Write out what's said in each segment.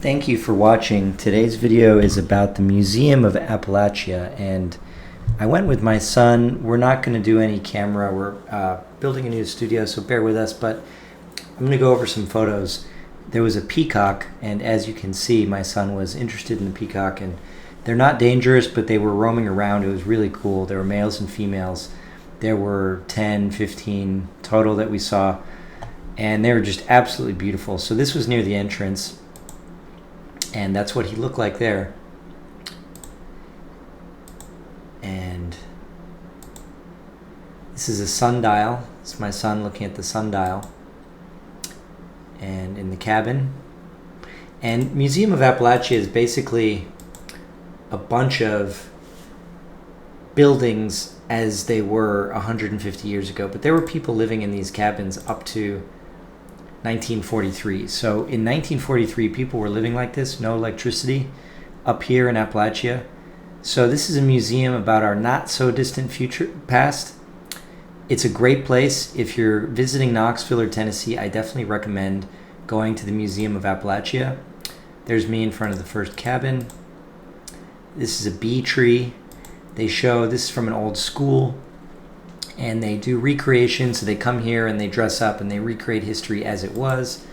Thank you for watching. Today's video is about the Museum of Appalachia, and I went with my son. We're not going to do any camera. We're building a new studio, so bear with us, but I'm going to go over some photos. There was a peacock, and as you can see, my son was interested in the peacock, and they're not dangerous, but they were roaming around. It was really cool. There were males and females. There were 10, 15 total that we saw, and they were just absolutely beautiful. So this was near the entrance, and that's what he looked like there. And this is a sundial. It's my son looking at the sundial, and in the cabin. And Museum of Appalachia is basically a bunch of buildings as they were 150 years ago, but there were people living in these cabins up to 1943. So in 1943, people were living like this, no electricity, up here in Appalachia. So this is a museum about our not so distant past. It's a great place. If you're visiting Knoxville or Tennessee, I definitely recommend going to the Museum of Appalachia. There's me in front of the first cabin. This is a bee tree. They show, this is from an old school, and they do recreation. So they come here and they dress up and they recreate history as it was.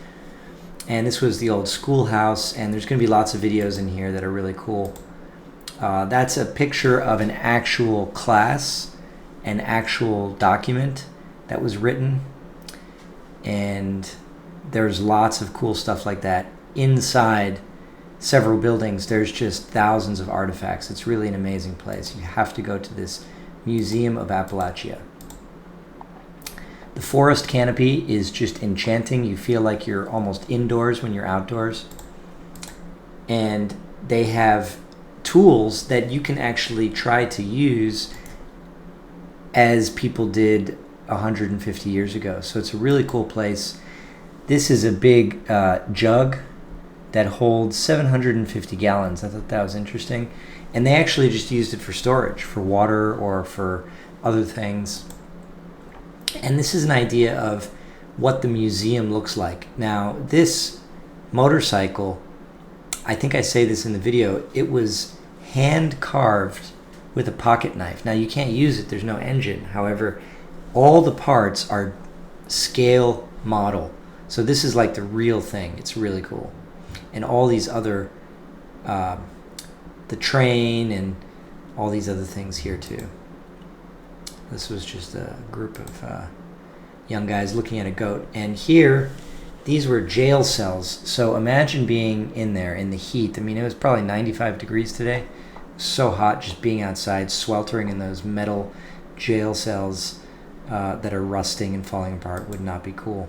And this was the old schoolhouse, and there's going to be lots of videos in here that are really cool. That's a picture of an actual class, an actual document that was written, and there's lots of cool stuff like that. Inside several buildings, there's just thousands of artifacts. It's really an amazing place. You have to go to this Museum of Appalachia. The forest canopy is just enchanting. You feel like you're almost indoors when you're outdoors. And they have tools that you can actually try to use as people did 150 years ago. So it's a really cool place. This is a big jug that holds 750 gallons. I thought that was interesting. And they actually just used it for storage, for water or for other things. And this is an idea of what the museum looks like. Now, this motorcycle, I think I say this in the video, it was hand carved with a pocket knife. Now, you can't use it, there's no engine. However, all the parts are scale model. So this is like the real thing. It's really cool. And all these other, the train and all these other things here too. This was just a group of young guys looking at a goat. And here, these were jail cells. So imagine being in there in the heat. I mean, it was probably 95 degrees today. So hot just being outside, sweltering in those metal jail cells that are rusting and falling apart. Would not be cool.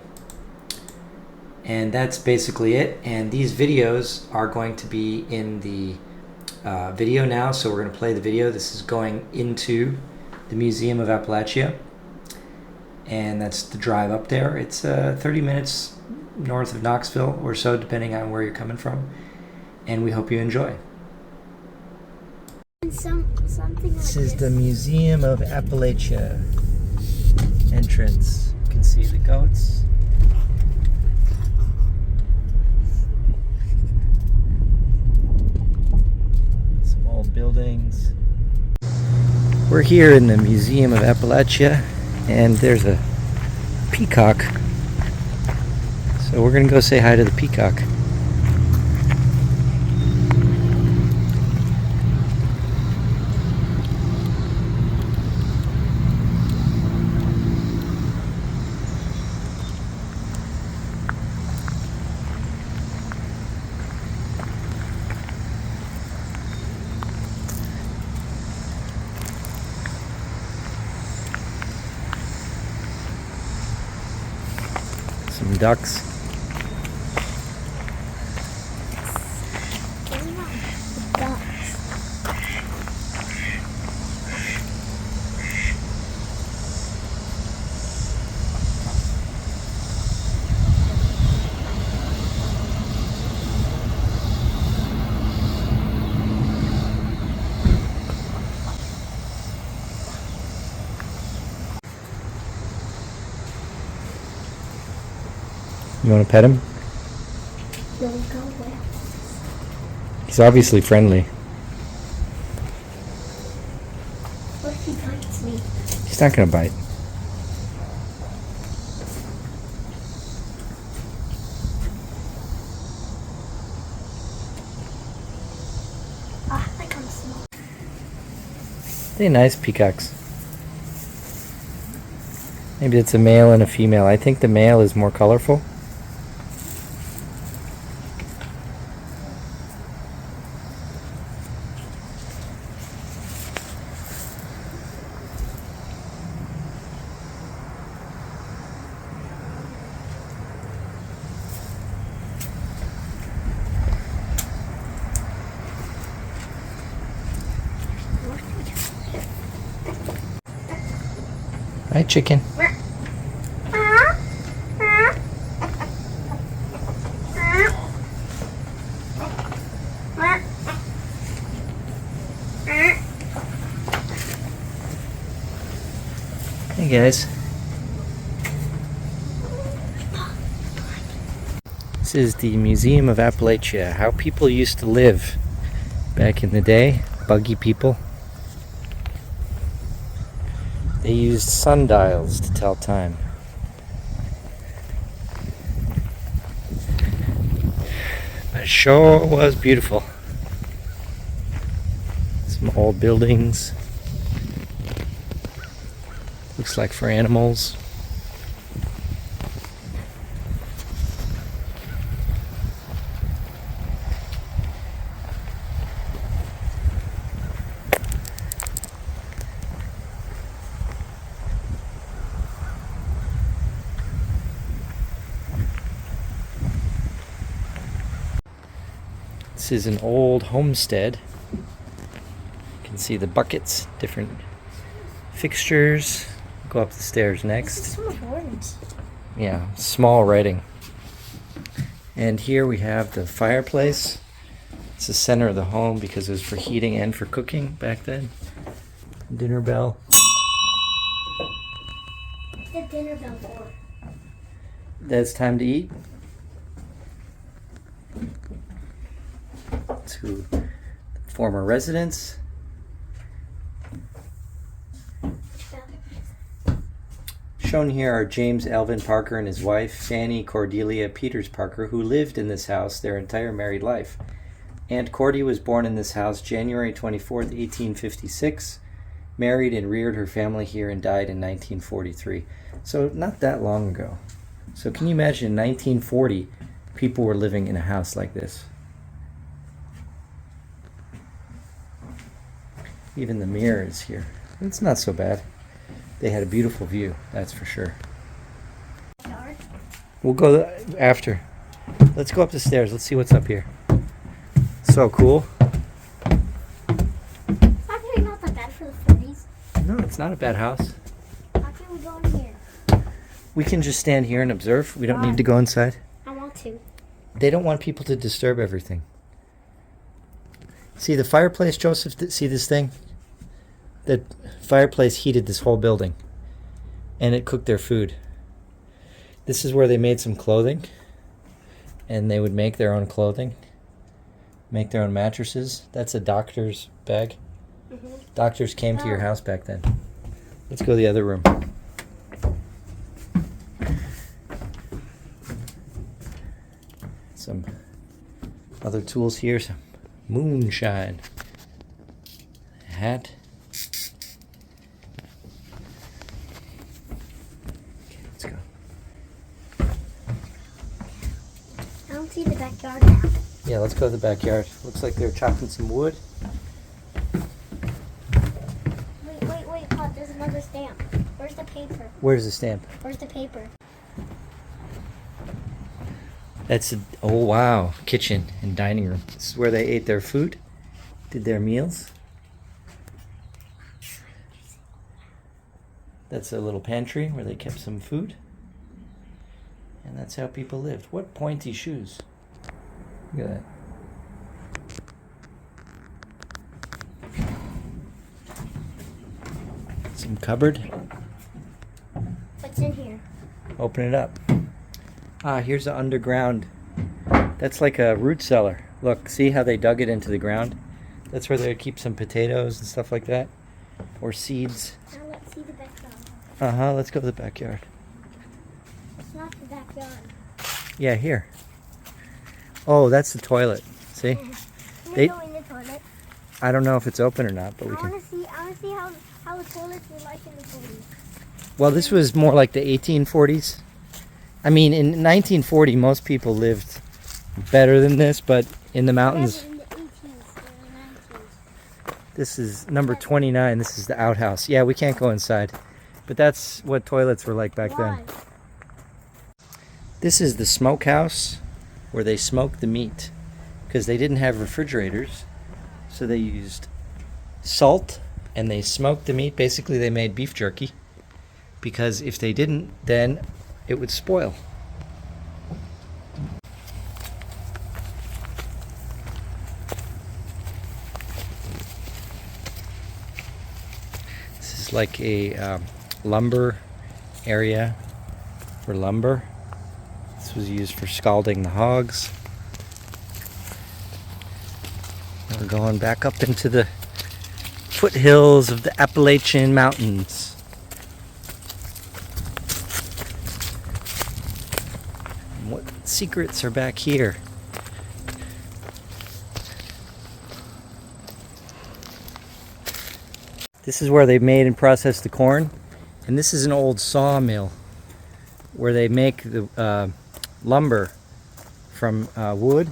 And that's basically it. And these videos are going to be in the video now. So we're going to play the video. This is going into the Museum of Appalachia. And that's the drive up there. It's 30 minutes north of Knoxville or so, depending on where you're coming from. And we hope you enjoy. This is the Museum of Appalachia entrance. You can see the goats. Some old buildings. We're here in the Museum of Appalachia, and there's a peacock. So we're gonna go say hi to the peacock. Some ducks. You want to pet him? No, go away. He's obviously friendly. What if he bites me? He's not gonna bite. Ah, I can smell. They're nice peacocks. Maybe it's a male and a female. I think the male is more colorful. Hi, chicken. Hey, guys. This is the Museum of Appalachia, how people used to live back in the day. Buggy people. They used sundials to tell time. But it sure was beautiful. Some old buildings. Looks like for animals. This is an old homestead. You can see the buckets, different fixtures. Go up the stairs next. Yeah, small writing. And here we have the fireplace. It's the center of the home because it was for heating and for cooking back then. Dinner bell. What's the dinner bell for? That's time to eat. To former residents. Shown here are James Alvin Parker and his wife, Fanny Cordelia Peters Parker, who lived in this house their entire married life. Aunt Cordy was born in this house January 24th, 1856, married and reared her family here, and died in 1943. So not that long ago. So can you imagine in 1940, people were living in a house like this? Even the mirror is here. It's not so bad. They had a beautiful view, that's for sure. We'll go after. Let's go up the stairs. Let's see what's up here. So cool. It's actually not that bad for the 40s. No, it's not a bad house. How can we go in here? We can just stand here and observe. We don't need to go inside. I want to. They don't want people to disturb everything. See the fireplace, Joseph? See this thing? The fireplace heated this whole building, and it cooked their food. This is where they made some clothing, and they would make their own clothing, make their own mattresses. That's a doctor's bag. Mm-hmm. Doctors came to your house back then. Let's go to the other room. Some other tools here, some moonshine. Hat. I don't see the backyard now. Yeah, let's go to the backyard. Looks like they're chopping some wood. Wait, Pop, there's another stamp. Where's the paper? Where's the stamp? Where's the paper? That's a, oh wow, kitchen and dining room. This is where they ate their food, did their meals. That's a little pantry where they kept some food. And that's how people lived. What pointy shoes. Look at that. Some cupboard. What's in here? Open it up. Ah, here's the underground. That's like a root cellar Look, see how they dug it into the ground? That's where they would keep some potatoes and stuff like that. Or seeds. Now let's see the backyard. Uh-huh, let's go to the backyard. It's not the backyard. Yeah, here. Oh, that's the toilet. See? Can They- we go in the toilet? I don't know if it's open or not, but we I can. wanna see how the toilets were like in the 40s. Well, this was more like the 1840s. I mean, in 1940, most people lived better than this, but in the mountains. In the 80s or the 90s. This is number 29. This is the outhouse. Yeah, we can't go inside, but that's what toilets were like back Why? then. This is the smokehouse where they smoked the meat because they didn't have refrigerators, so they used salt and they smoked the meat. Basically, they made beef jerky because if they didn't, then it would spoil. This is like a lumber area for lumber. This was used for scalding the hogs. And we're going back up into the foothills of the Appalachian Mountains. And what secrets are back here? This is where they made and processed the corn. And this is an old sawmill where they make the lumber from wood.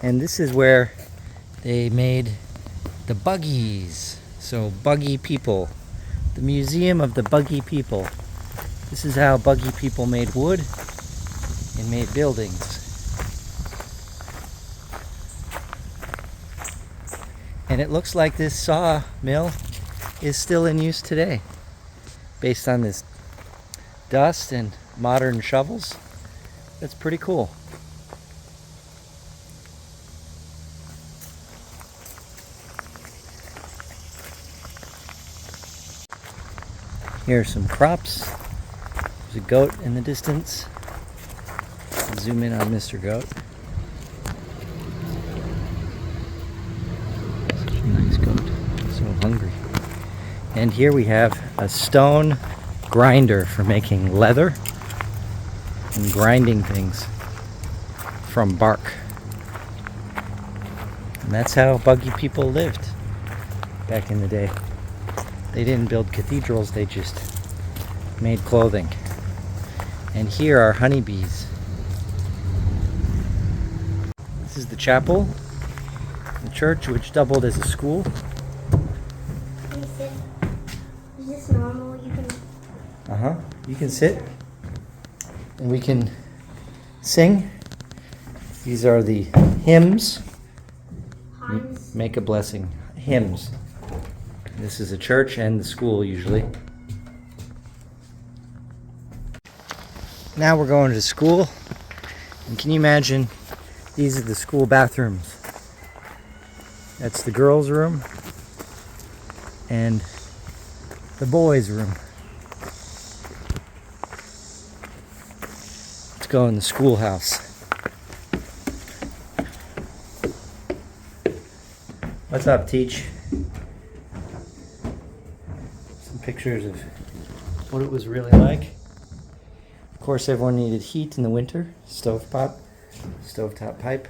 And this is where they made the buggies. So buggy people. The Museum of the Buggy People. This is how buggy people made wood and made buildings. And it looks like this sawmill is still in use today, based on this dust and modern shovels. That's pretty cool. Here are some crops. There's a goat in the distance. Zoom in on Mr. Goat. Such a nice goat. So hungry. And here we have a stone grinder for making leather and grinding things from bark. And that's how buggy people lived back in the day. They didn't build cathedrals, they just made clothing. And here are honeybees. This is the chapel, the church, which doubled as a school. Can you sit? Is this normal? You can. Uh-huh. You can sit and we can sing. These are the hymns. Hymns. Make a blessing. Hymns. This is a church and the school usually. Now we're going to school. And can you imagine, these are the school bathrooms. That's the girls' room and the boys' room. Let's go in the schoolhouse. What's up, Teach? Some pictures of what it was really like. Of course, everyone needed heat in the winter. Stovetop pipe.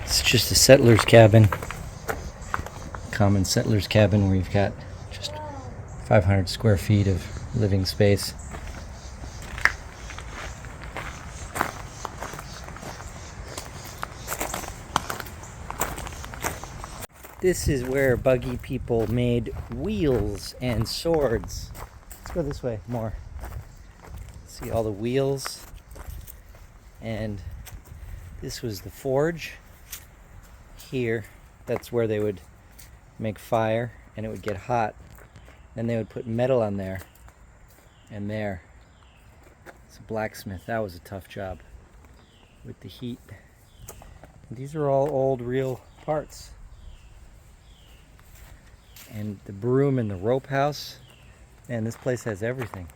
It's just a settler's cabin. Common settler's cabin where you've got just 500 square feet of living space. This is where buggy people made wheels and swords. Let's go this way more. See all the wheels. And this was the forge. Here, that's where they would make fire and it would get hot. Then they would put metal on there and there. It's a blacksmith. That was a tough job with the heat. These are all old real parts. And the broom and the rope house. Man, this place has everything.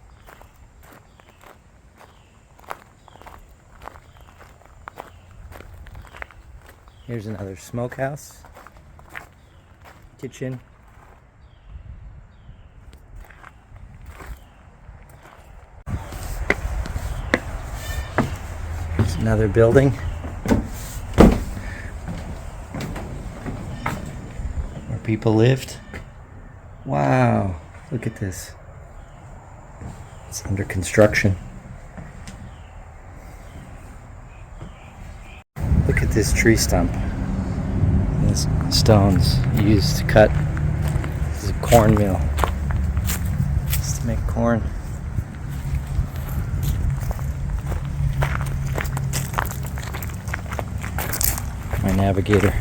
Here's another smokehouse. Kitchen. Here's another building. Where people lived. Wow, look at this. It's under construction. Look at this tree stump. These stones used to cut. This is a corn mill. Used to make corn. My navigator.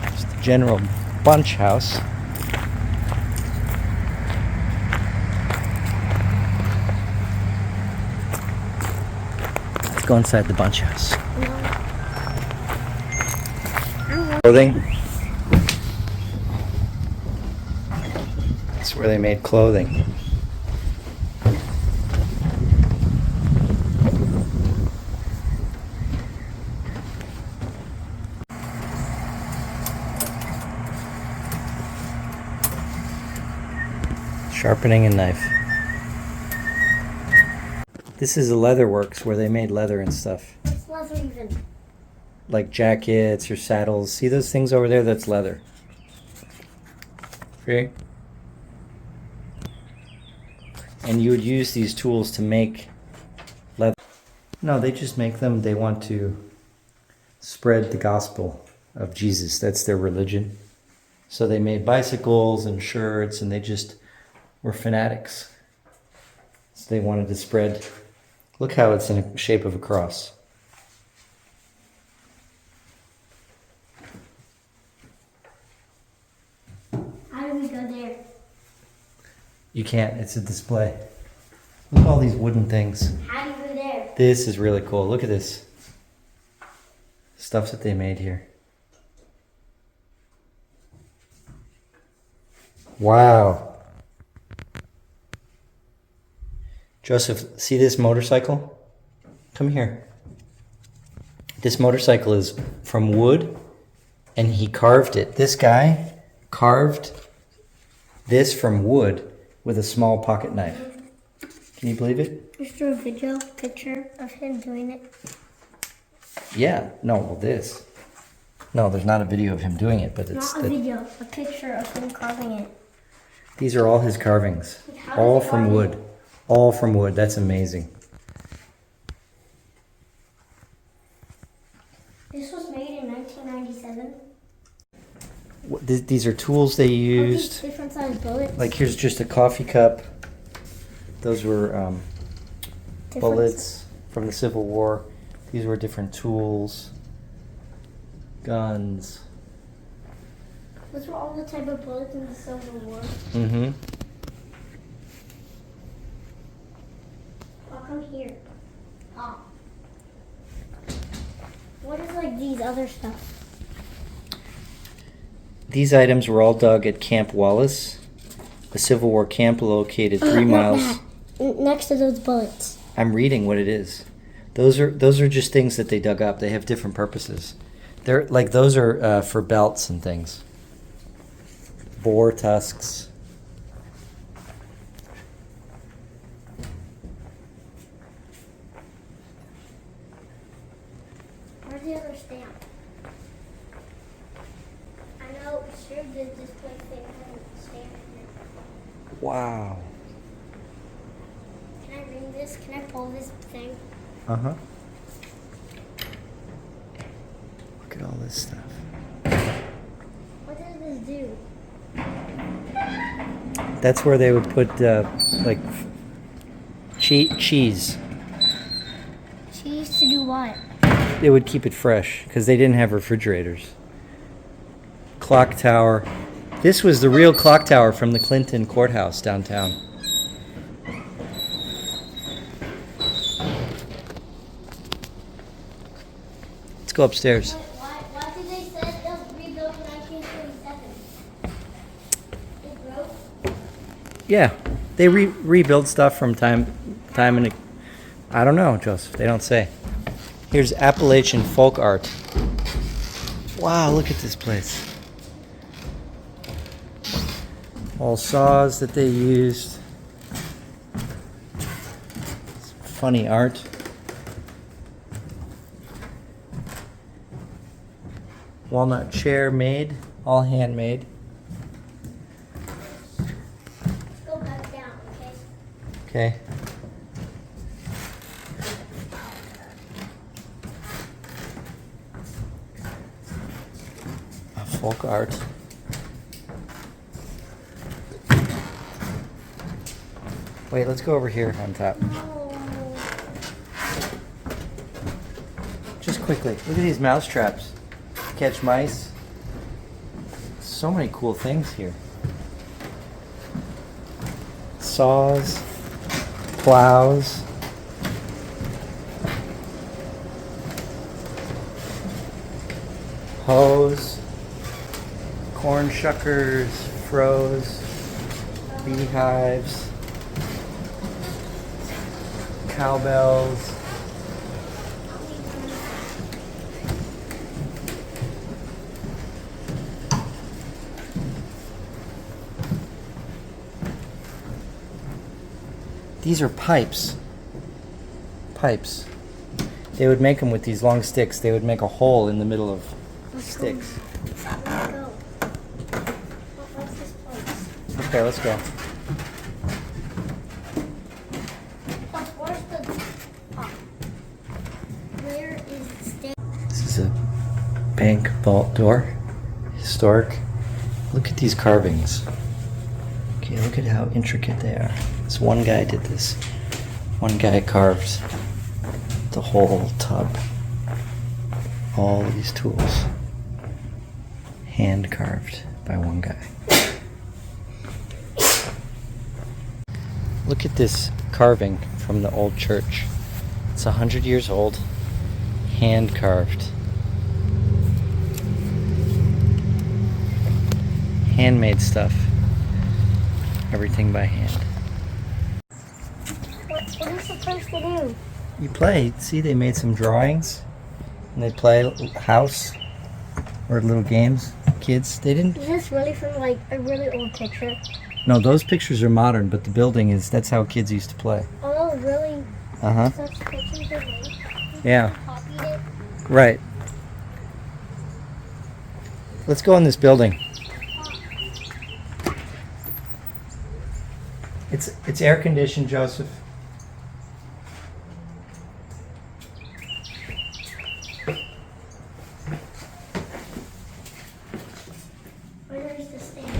It's the General Bunch House. Let's go inside the Bunch House. Clothing. That's where they made clothing. Sharpening a knife. This is a leather works where they made leather and stuff. What's leather even? Like jackets or saddles. See those things over there? That's leather. Okay. And you would use these tools to make leather. No, they just make them. They want to spread the gospel of Jesus. That's their religion. So they made bicycles and shirts, and they just were fanatics. So they wanted to spread. Look how it's in the shape of a cross. How do we go there? You can't, it's a display. Look at all these wooden things. How do you go there? This is really cool. Look at this. Stuff that they made here. Wow. Joseph, see this motorcycle? Come here. This motorcycle is from wood, and he carved it. This guy carved this from wood with a small pocket knife. Can you believe it? Is there a picture of him doing it? Yeah. No, well, this. No, there's not a video of him doing it, but it's Not a video, a picture of him carving it. These are all his carvings. All from wood. All from wood. That's amazing. This was made in 1997. These are tools they used. Different size bullets. Like here's just a coffee cup. Those were bullets from the Civil War. These were different tools. Guns. Those were all the type of bullets in the Civil War. Mm-hmm. I'll come here. Oh. What is like these other stuff? These items were all dug at Camp Wallace, a Civil War camp located 3 miles. Next to those bullets. I'm reading what it is. Those are just things that they dug up. They have different purposes. They're like those are for belts and things. Boar tusks. Where's the other stamp? I know sure did this place thing has a stamp in it. Wow. Can I ring this? Can I pull this thing? Uh-huh. Look at all this stuff. What does this do? That's where they would put like cheese. Cheese to do what? They would keep it fresh because they didn't have refrigerators. Clock tower. This was the real clock tower from the Clinton courthouse downtown. Let's go upstairs. Why did they say it was Yeah, they rebuild stuff from time and I don't know, Joseph. They don't say. Here's Appalachian folk art. Wow, look at this place. All saws that they used. Funny art. Walnut chair made, all handmade. Go back down, okay? Okay. Folk art. Wait, let's go over here on top. No. Just quickly, look at these mouse traps. Catch mice. So many cool things here. Saws, plows. Hoes, corn shuckers, froze, beehives, cowbells. These are pipes. Pipes. They would make them with these long sticks. They would make a hole in the middle of sticks. Let's go. What's this place? Okay, let's go. Where's the... Where is the stand? This is a bank vault door. Historic. Look at these carvings. Okay, look at how intricate they are. This one guy did this. One guy carved the whole tub. All these tools. Hand carved by one guy. Look at this carving from the old church. It's 100 years old. Hand carved. Handmade stuff. Everything by hand. What are we supposed to do? You play. See, they made some drawings. And they play house. Or little games. Kids, they didn't... Is this really from like a really old picture? No, those pictures are modern, but the building is... That's how kids used to play. Oh, really? Uh-huh. Such pictures are made? Yeah. Copied it? Right. Let's go in this building. It's air conditioned, Joseph. Where is the stand?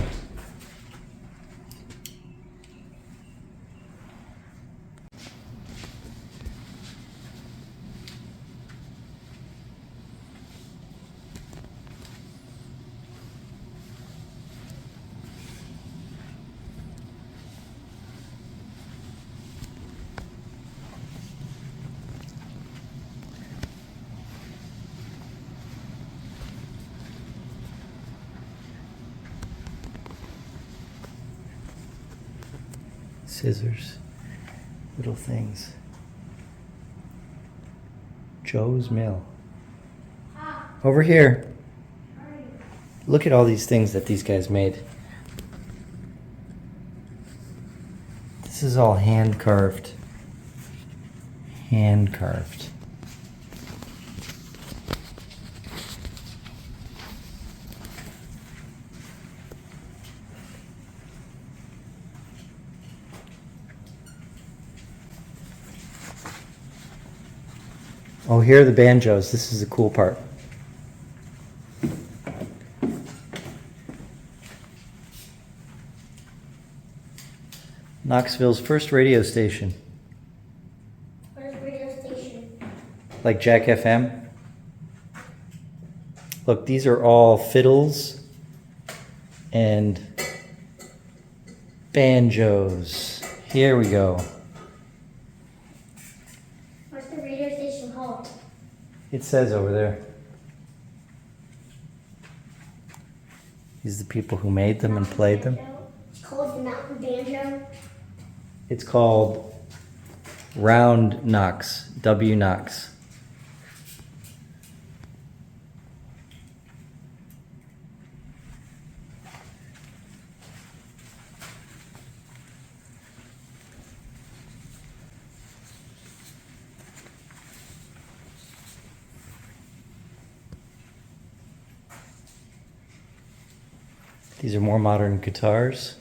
Scissors. Little things. Joe's Mill. Over here. Look at all these things that these guys made. This is all hand carved. Hand carved. Oh, here are the banjos. This is the cool part. Knoxville's first radio station. Where's the radio station? Like Jack FM. Look, these are all fiddles and banjos. Here we go. What's the radio station called? It says over there. These are the people who made them and played them. called the mountain banjo? It's called Round Knox, W Knox. These are more modern guitars.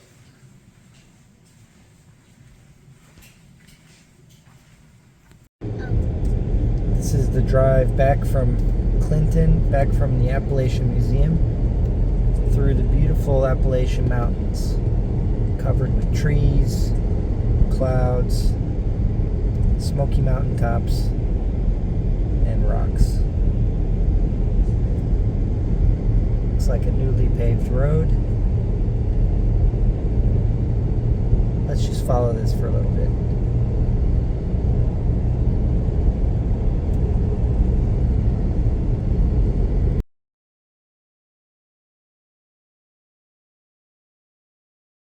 This is the drive back from Clinton, back from the Appalachian Museum, through the beautiful Appalachian Mountains, covered with trees, clouds, smoky mountaintops, and rocks. Looks like a newly paved road. Let's just follow this for a little bit.